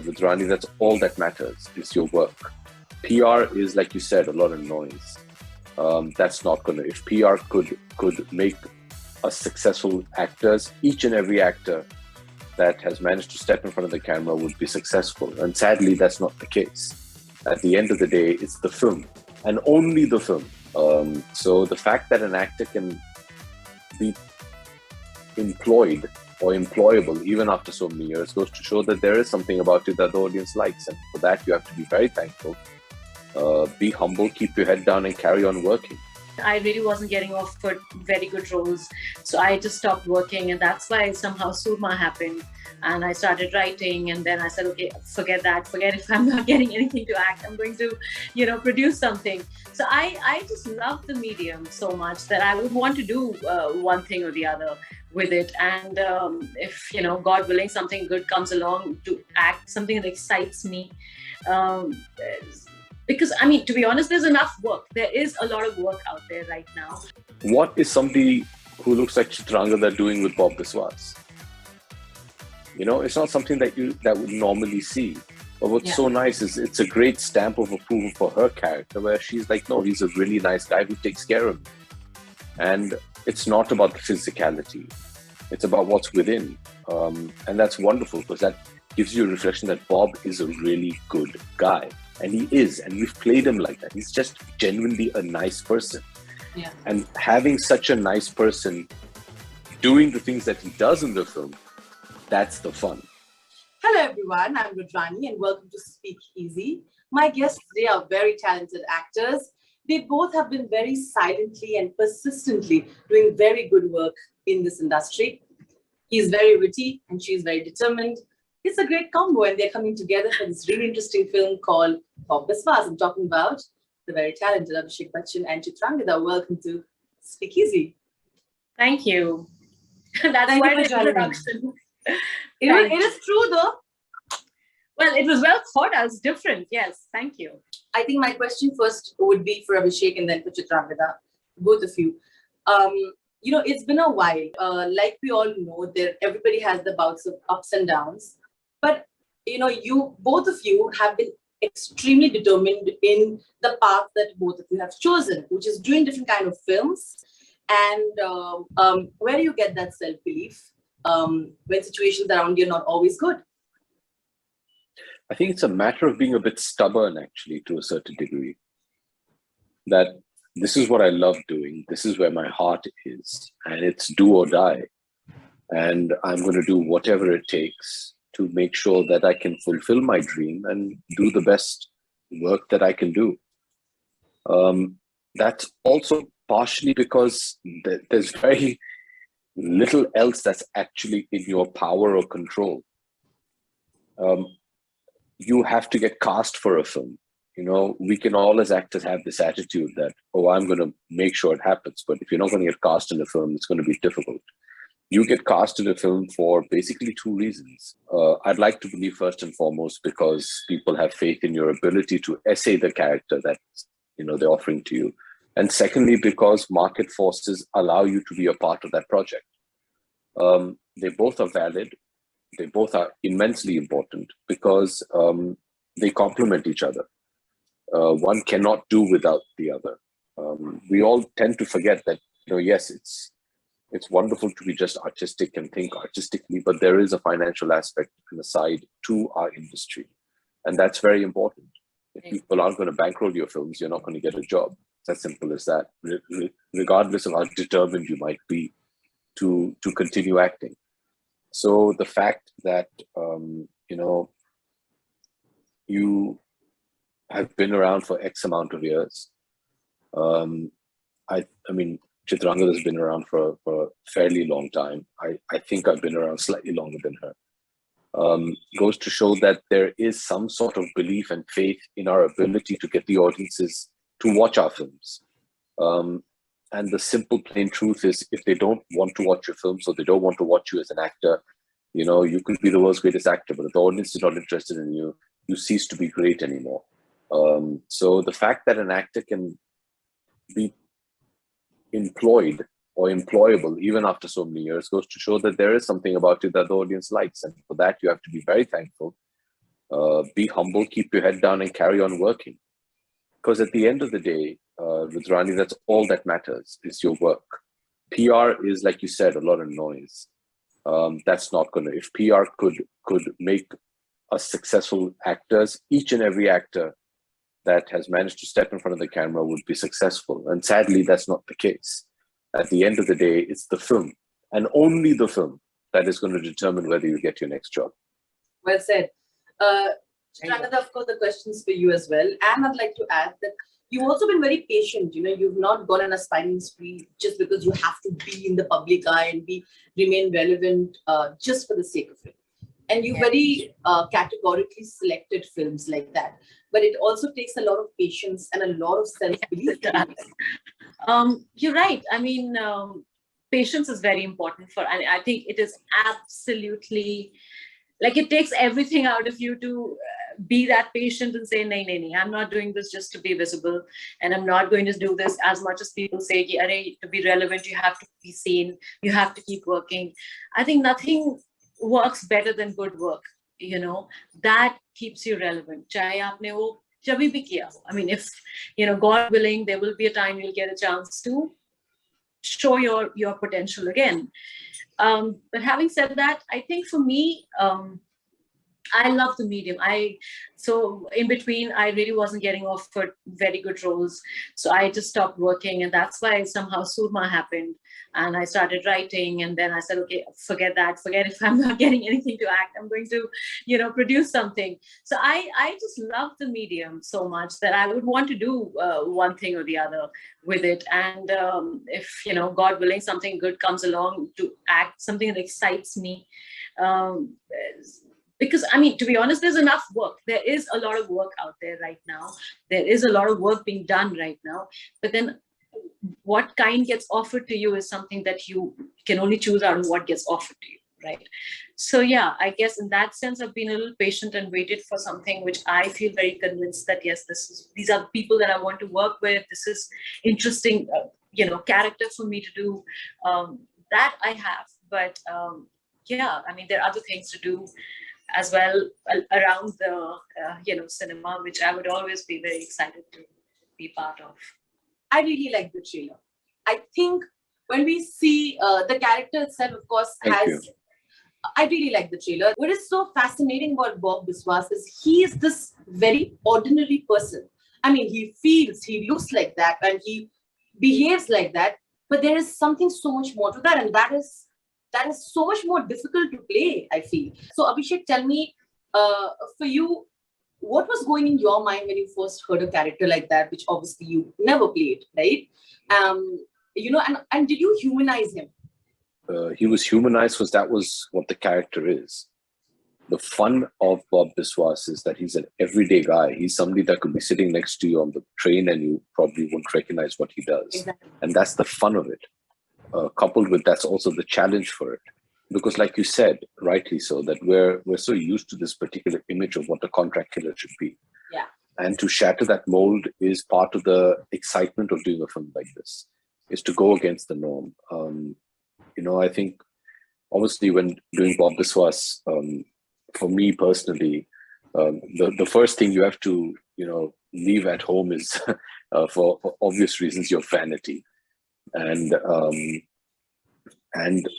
With Rani, that's all that matters is your work. PR is, like you said, a lot of noise. That's not gonna. If PR could make us successful actors, each and every actor that has managed to step in front of the camera would be successful. And sadly, that's not the case. At the end of the day, it's the film and only the film. So the fact that an actor can be employed or employable even after so many years goes to show that there is something about it that the audience likes. And for that, you have to be very thankful. Be humble, keep your head down and carry on working. I really wasn't getting offered very good roles. So I just stopped working, and that's why somehow Surma happened. And I started writing, and then I said, okay, forget that. Forget if I'm not getting anything to act. I'm going to, produce something. So I just love the medium so much that I would want to do one thing or the other with it. And if, God willing, something good comes along to act, something that excites me. Because, to be honest, there's enough work. There is a lot of work out there right now. What is somebody who looks like Chitrangada doing with Bob Biswas? It's not something that would normally see. But what's so nice is it's a great stamp of approval for her character, where she's like, no, he's a really nice guy who takes care of me. And it's not about the physicality. It's about what's within. And that's wonderful, because that gives you a reflection that Bob is a really good guy. And he is, and we've played him like that. He's just genuinely a nice person. Yeah. And having such a nice person doing the things that he does in the film, that's the fun. Hello everyone, I'm Rudrani and welcome to Speak Easy. My guests today are very talented actors. They both have been very silently and persistently doing very good work in this industry. He's very witty and she's very determined. It's a great combo, and they're coming together for this really interesting film called Bob Biswas. I'm talking about the very talented Abhishek Bachchan and Chitrangada. Welcome to Speak Easy. Thank you. That's quite an introduction. It is true though. Well, it was well thought out. It's different. Yes, thank you. I think my question first would be for Abhishek and then for Chitrangada, both of you. It's been a while. Like we all know, everybody has the bouts of ups and downs. But, both of you have been extremely determined in the path that both of you have chosen, which is doing different kind of films. And where do you get that self-belief when situations around you are not always good? I think it's a matter of being a bit stubborn, actually, to a certain degree. That this is what I love doing. This is where my heart is. And it's do or die. And I'm going to do whatever it takes to make sure that I can fulfill my dream and do the best work that I can do. That's also partially because there's very little else that's actually in your power or control. You have to get cast for a film. We can all as actors have this attitude that, oh, I'm going to make sure it happens. But if you're not going to get cast in a film, it's going to be difficult. You get cast in a film for basically two reasons. I'd like to believe first and foremost because people have faith in your ability to essay the character that they're offering to you. And secondly, because market forces allow you to be a part of that project. They both are valid. They both are immensely important because they complement each other. One cannot do without the other. We all tend to forget that, yes, it's wonderful to be just artistic and think artistically, but there is a financial aspect and a side to our industry. And that's very important. If people aren't going to bankroll your films, you're not going to get a job. It's as simple as that, regardless of how determined you might be to continue acting. So the fact that, you have been around for X amount of years. Chitrangada has been around for a fairly long time. I think I've been around slightly longer than her. Goes to show that there is some sort of belief and faith in our ability to get the audiences to watch our films. And the simple plain truth is, if they don't want to watch your films or they don't want to watch you as an actor, you could be the world's greatest actor, but if the audience is not interested in you, you cease to be great anymore. So the fact that an actor can be employed or employable even after so many years goes to show that there is something about it that the audience likes. And for that, you have to be very thankful. be humble, keep your head down, and carry on working. Because at the end of the day, with Rani, that's all that matters is your work. PR is, like you said, a lot of noise. That's not gonna. If PR could make us successful actors, each and every actor that has managed to step in front of the camera would be successful. And sadly, that's not the case. At the end of the day, it's the film, and only the film, that is going to determine whether you get your next job. Well said. Chitrangada, of course, the question's for you as well. And I'd like to add that you've also been very patient. You know, you've not gone on a spinning spree just because you have to be in the public eye and remain relevant just for the sake of it. And you very categorically selected films like that. But it also takes a lot of patience and a lot of self-belief. You're right. I mean, patience is very important and I think it is absolutely, like, it takes everything out of you to be that patient and say, nay, I'm not doing this just to be visible, and I'm not going to do this as much as people say, to be relevant, you have to be seen, you have to keep working. I think nothing works better than good work, you know, that keeps you relevant. Chahe aapne wo jabhi bhi kiya. I mean, if, you know, God willing, there will be a time you'll get a chance to show your potential again. But having said that, I think for me, I love the medium. So in between, I really wasn't getting offered very good roles. So I just stopped working, and that's why somehow Surma happened. And I started writing, and then I said, okay, forget that. Forget if I'm not getting anything to act. I'm going to, you know, produce something. So I just love the medium so much that I would want to do one thing or the other with it. And if, you know, God willing, something good comes along to act, something that excites me. Because, I mean, to be honest, there's enough work. There is a lot of work out there right now. There is a lot of work being done right now. But then what kind gets offered to you is something that you can only choose out of what gets offered to you, right? So yeah, I guess in that sense, I've been a little patient and waited for something which I feel very convinced that, yes, these are the people that I want to work with. This is interesting, you know, character for me to do. That I have. But yeah, I mean, there are other things to do as well around the you know, cinema, which I would always be very excited to be part of. I really like the trailer. I think when we see the character itself, of course, I really like the trailer. What is so fascinating about Bob Biswas is he is this very ordinary person. I mean, he feels, he looks like that, and he behaves like that. But there is something so much more to that, and that is so much more difficult to play, I feel. So Abhishek, tell me, for you, what was going in your mind when you first heard a character like that, which obviously you never played, right? You know, and did you humanize him? He was humanized because that was what the character is. The fun of Bob Biswas is that he's an everyday guy. He's somebody that could be sitting next to you on the train and you probably wouldn't recognize what he does. Exactly. And that's the fun of it. Coupled with that's also the challenge for it, because like you said, rightly so, that we're so used to this particular image of what a contract killer should be. Yeah. And to shatter that mold is part of the excitement of doing a film like this, is to go against the norm. You know, I think obviously when doing Bob Biswas, for me personally, the first thing you have to, you know, leave at home is for obvious reasons, your vanity. And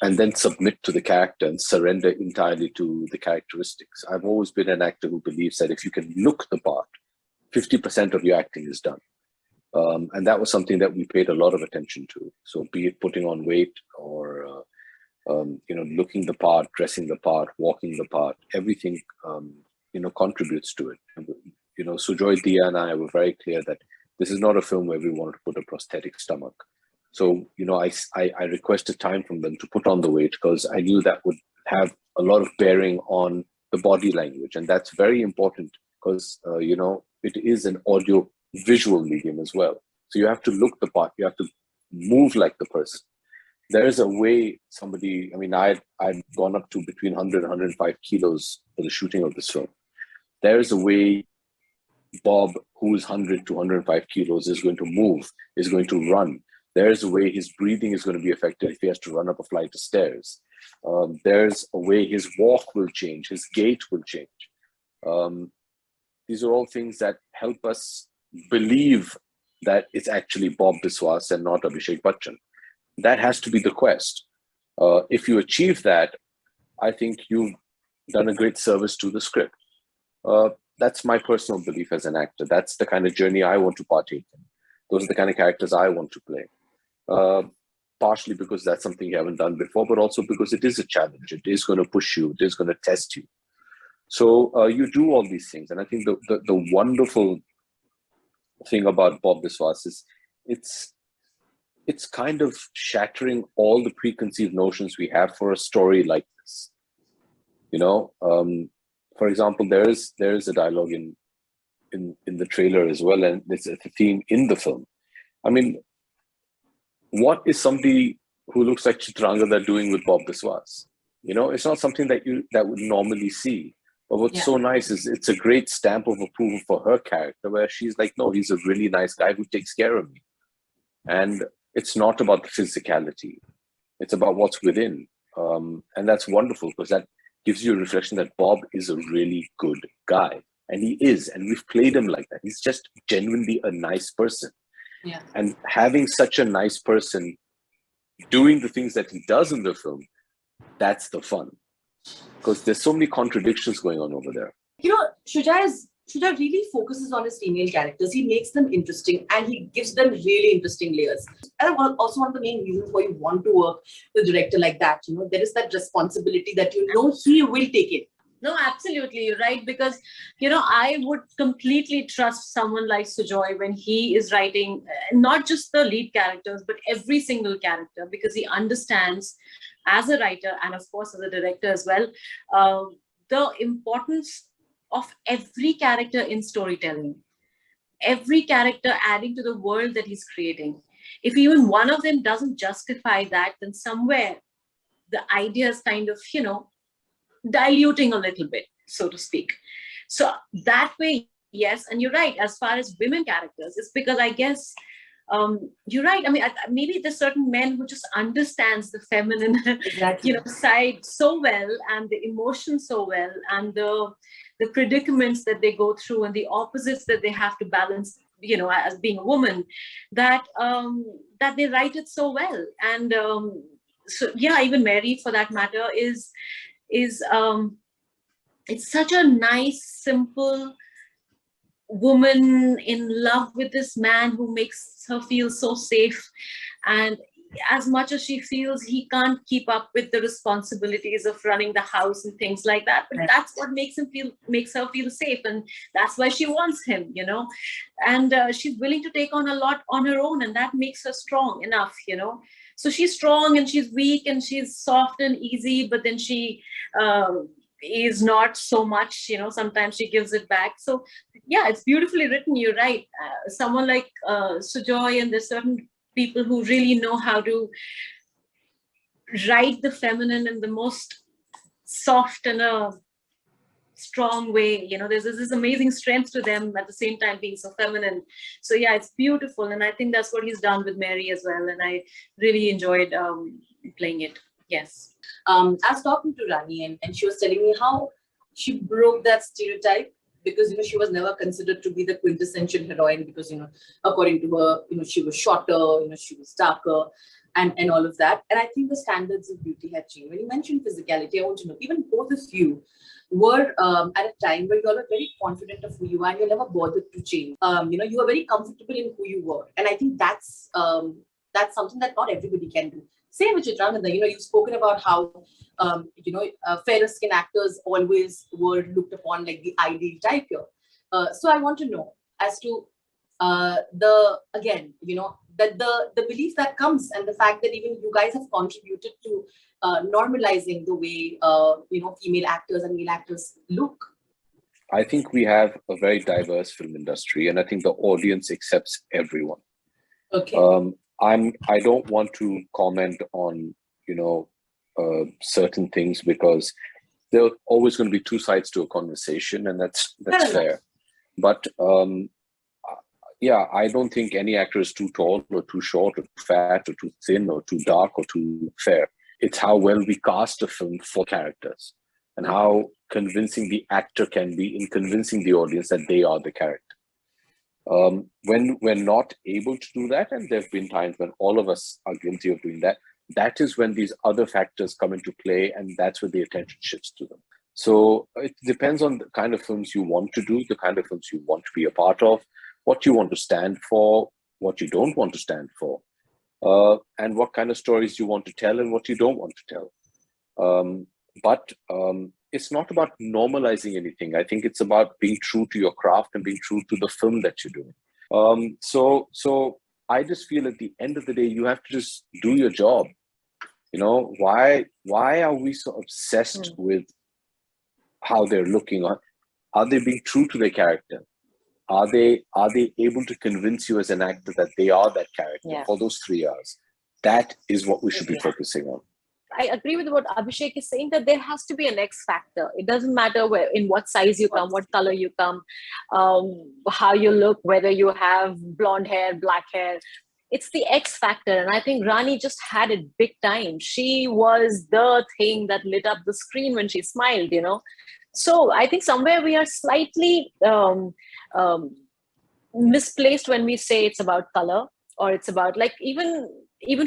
then submit to the character and surrender entirely to the characteristics. I've always been an actor who believes that if you can look the part, 50% of your acting is done. And that was something that we paid a lot of attention to. So be it putting on weight or, you know, looking the part, dressing the part, walking the part, everything, you know, contributes to it. You know, Sujoy, Dia and I were very clear that this is not a film where we wanted to put a prosthetic stomach. So, you know, I requested time from them to put on the weight because I knew that would have a lot of bearing on the body language. And that's very important because, you know, it is an audio visual medium as well. So you have to look the part, you have to move like the person. There is a way somebody, I mean, I'd gone up to between 100 and 105 kilos for the shooting of this film. There is a way Bob, who is 100 to 105 kilos, is going to move, is going to run. There's a way his breathing is going to be affected if he has to run up a flight of stairs. There's a way his walk will change, his gait will change. these are all things that help us believe that it's actually Bob Biswas and not Abhishek Bachchan. That has to be the quest. If you achieve that, I think you've done a great service to the script. That's my personal belief as an actor. That's the kind of journey I want to partake in. Those are the kind of characters I want to play. Partially because that's something you haven't done before, but also because it is a challenge. It is going to push you. It is going to test you. So you do all these things. And I think the wonderful thing about Bob Biswas is it's kind of shattering all the preconceived notions we have for a story like this. You know, for example, there is a dialogue in the trailer as well, and it's a theme in the film. I mean, what is somebody who looks like Chitrangada doing with Bob Biswas? You know, it's not something that would normally see. But what's so nice is it's a great stamp of approval for her character, where she's like, no, he's a really nice guy who takes care of me. And it's not about the physicality. It's about what's within. And that's wonderful, because that gives you a reflection that Bob is a really good guy. And he is. And we've played him like that. He's just genuinely a nice person. Yeah. And having such a nice person doing the things that he does in the film, that's the fun. Because there's so many contradictions going on over there. You know, Shuja really focuses on his female characters. He makes them interesting and he gives them really interesting layers. And also one of the main reasons why you want to work with a director like that. You know, there is that responsibility that you know he will take it. No, absolutely. You're right. Because, you know, I would completely trust someone like Sujoy when he is writing, not just the lead characters, but every single character, because he understands as a writer and of course as a director as well, the importance of every character in storytelling, every character adding to the world that he's creating. If even one of them doesn't justify that, then somewhere the idea is kind of, you know, diluting a little bit, so to speak. So that way, yes. And you're right, as far as women characters, it's because I guess you're right. I mean, maybe there's certain men who just understands the feminine, Exactly. you know, side so well, and the emotion so well, and the predicaments that they go through, and the opposites that they have to balance, you know, as being a woman, that that they write it so well. And so yeah, even Mary, for that matter, is it's such a nice, simple woman in love with this man who makes her feel so safe. And as much as she feels he can't keep up with the responsibilities of running the house and things like that, but that's what makes her feel safe, and that's why she wants him, you know. And she's willing to take on a lot on her own, and that makes her strong enough, you know. So she's strong and she's weak and she's soft and easy, but then she is not so much, you know, sometimes she gives it back. So yeah, it's beautifully written, you're right. Someone like Sujoy, and there's certain people who really know how to write the feminine in the most soft and a strong way. You know, there's this amazing strength to them at the same time being so feminine. So yeah, it's beautiful. And I think that's what he's done with Mary as well. And I really enjoyed playing it. Yes. I was talking to Rani and she was telling me how she broke that stereotype, because, you know, she was never considered to be the quintessential heroine because, you know, according to her, you know, she was shorter, you know, she was darker and all of that. And I think the standards of beauty had changed. When you mentioned physicality, I want to know, even both of you were at a time where you all were very confident of who you are and you never bothered to change. You know, you were very comfortable in who you were. And I think that's something that not everybody can do. Same with Chitrangada, you know, you've spoken about how, you know, fairer skin actors always were looked upon like the ideal type here. So I want to know as to again, you know, that the belief that comes and the fact that even you guys have contributed to normalizing the way, you know, female actors and male actors look. I think we have a very diverse film industry, and I think the audience accepts everyone. Okay. I don't want to comment on, you know, certain things, because there are always going to be two sides to a conversation, and that's fair. But yeah, I don't think any actor is too tall or too short or too fat or too thin or too dark or too fair. It's how well we cast a film for characters and how convincing the actor can be in convincing the audience that they are the character. When we're not able to do that, and there have been times when all of us are guilty of doing that, that is when these other factors come into play, and that's where the attention shifts to them. So it depends on the kind of films you want to do, the kind of films you want to be a part of, what you want to stand for, what you don't want to stand for, and what kind of stories you want to tell and what you don't want to tell. But it's not about normalizing anything. I think it's about being true to your craft and being true to the film that you're doing. So I just feel at the end of the day, you have to just do your job. You know, why are we so obsessed with how they're looking on? Are they being true to their character? Are they able to convince you as an actor that they are that character for those 3 hours? That is what we should be focusing on. I agree with what Abhishek is saying, that there has to be an X factor. It doesn't matter in what size you come, what color you come, how you look, whether you have blonde hair, black hair. It's the X factor. And I think Rani just had it big time. She was the thing that lit up the screen when she smiled, you know. So I think somewhere we are slightly misplaced when we say it's about color, or it's about, like, even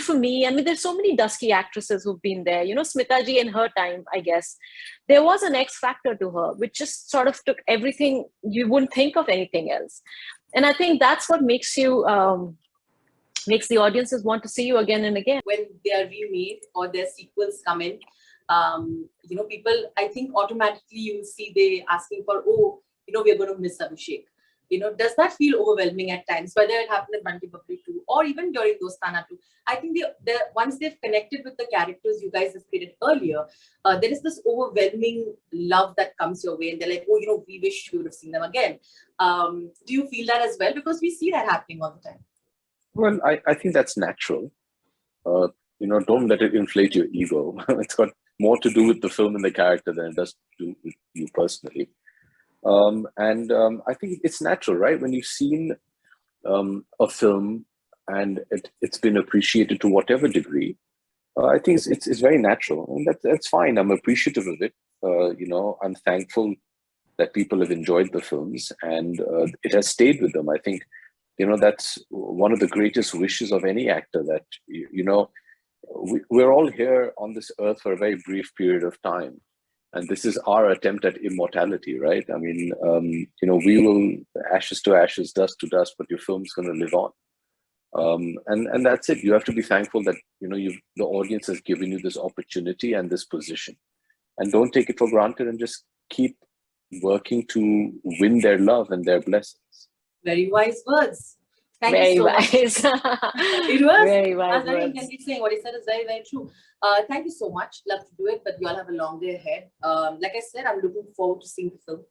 for me, I mean, there's so many dusky actresses who've been there. You know, Smita ji in her time, I guess, there was an X factor to her, which just sort of took everything. You wouldn't think of anything else. And I think that's what makes you, makes the audiences want to see you again and again. When they are remade or their sequels come in, you know, people, I think automatically you see they asking for, oh, you know, we're going to miss Abhishek. You know, does that feel overwhelming at times? Whether it happened in Bunty Aur Babli too, or even during Dostana too. I think they once they've connected with the characters you guys have created earlier, there is this overwhelming love that comes your way, and they're like, oh, you know, we wish we would have seen them again. Do you feel that as well? Because we see that happening all the time. Well, I think that's natural. You know, don't let it inflate your ego. It's got more to do with the film and the character than it does to do with you personally. I think it's natural, right? When you've seen a film and it's been appreciated to whatever degree, I think it's very natural, and that's fine. I'm appreciative of it. You know, I'm thankful that people have enjoyed the films, and it has stayed with them. I think, you know, that's one of the greatest wishes of any actor, that, you know, we're all here on this earth for a very brief period of time. And this is our attempt at immortality, right? I mean, you know, we will ashes to ashes, dust to dust, but your film's going to live on. And that's it. You have to be thankful that, you know, the audience has given you this opportunity and this position. And don't take it for granted, and just keep working to win their love and their blessings. Very wise words. Thank Very you so wise. much. It was Very wise very words. saying what he said is very, very true. Thank you so much. Love to do it, but you all have a long day ahead. Like I said, I'm looking forward to seeing the film.